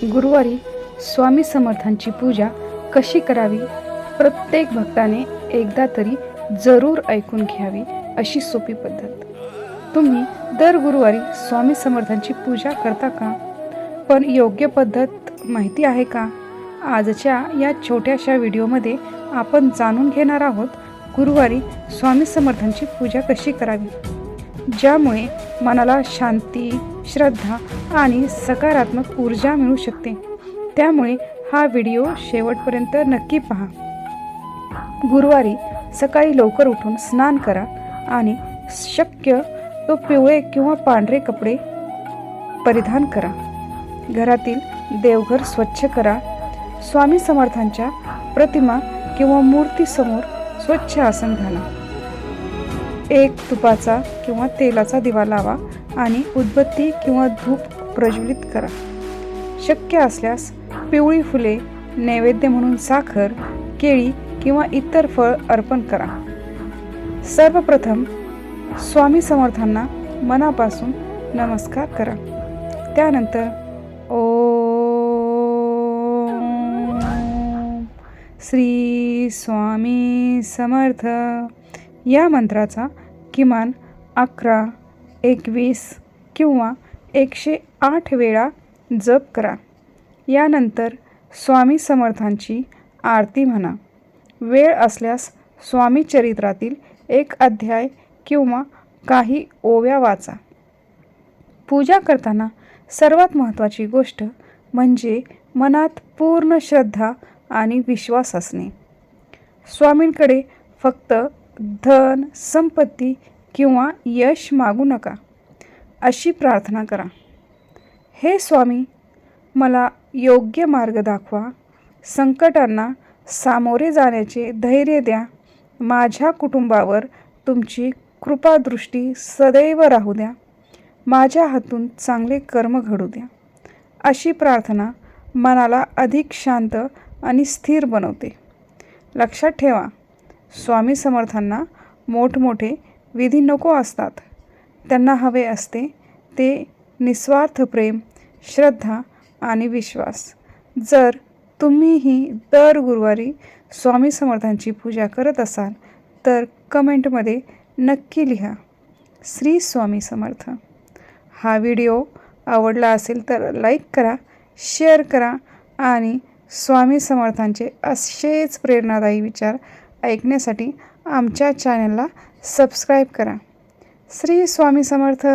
गुरुवारी स्वामी समर्थांची पूजा कशी करावी, प्रत्येक भक्ताने एकदा तरी जरूर ऐकून घ्यावी अशी सोपी पद्धत. तुम्ही दर गुरुवारी स्वामी समर्थांची पूजा करता का? पण योग्य पद्धत माहिती आहे का? आजच्या या छोट्याशा व्हिडिओमध्ये आपण जाणून घेणार आहोत गुरुवारी स्वामी समर्थांची पूजा कशी करावी, ज्यामुळे मनाला शांती, श्रद्धा आणि सकारात्मक ऊर्जा मिळू शकते. त्यामुळे हा व्हिडिओ शेवटपर्यंत नक्की पहा. गुरुवारी सकाळी लवकर उठून स्नान करा आणि शक्य तो पिवळे किंवा पांढरे कपडे परिधान करा. घरातील देवघर स्वच्छ करा. स्वामी समर्थांच्या प्रतिमा किंवा मूर्तीसमोर स्वच्छ आसन घाला. एक तुपाचा किंवा तेलाचा दिवा लावा आणि उदबत्ती किंवा धूप प्रज्वलित करा. शक्य असल्यास पिवळी फुले, नैवेद्य म्हणून साखर, केळी किंवा इतर फळ अर्पण करा. सर्वप्रथम स्वामी समर्थांना मनापासून नमस्कार करा. त्यानंतर ओम श्री स्वामी समर्थ या मंत्राचा किमान 11, 21 किंवा 108 वेळा जप करा. यानंतर स्वामी समर्थांची आरती म्हणा. वेळ असल्यास स्वामी चरित्रातील एक अध्याय किंवा काही ओव्या वाचा. पूजा करताना सर्वात महत्त्वाची गोष्ट म्हणजे मनात पूर्ण श्रद्धा आणि विश्वास असणे. स्वामींकडे फक्त धन, संपत्ती किंवा यश मागू नका. अशी प्रार्थना करा. हे स्वामी, मला योग्य मार्ग दाखवा. संकटांना सामोरे जाण्याचे धैर्य द्या. माझ्या कुटुंबावर तुमची कृपादृष्टी सदैव राहू द्या. माझ्या हातून चांगले कर्म घडू द्या. अशी प्रार्थना मनाला अधिक शांत आणि स्थिर बनवते. लक्षात ठेवा, स्वामी समर्थांना मोठमोठे विधी नको असतात. त्यांना हवे असते ते निस्वार्थ प्रेम, श्रद्धा आणि विश्वास. जर तुम्हीही दर गुरुवारी स्वामी समर्थांची पूजा करत असाल तर कमेंटमध्ये नक्की लिहा, श्री स्वामी समर्थ. हा व्हिडिओ आवडला असेल तर लाईक करा, शेअर करा आणि स्वामी समर्थांचे असेच प्रेरणादायी विचार ऐकण्यासाठी आमच्या चॅनलला सबस्क्राईब करा. श्री स्वामी समर्थ.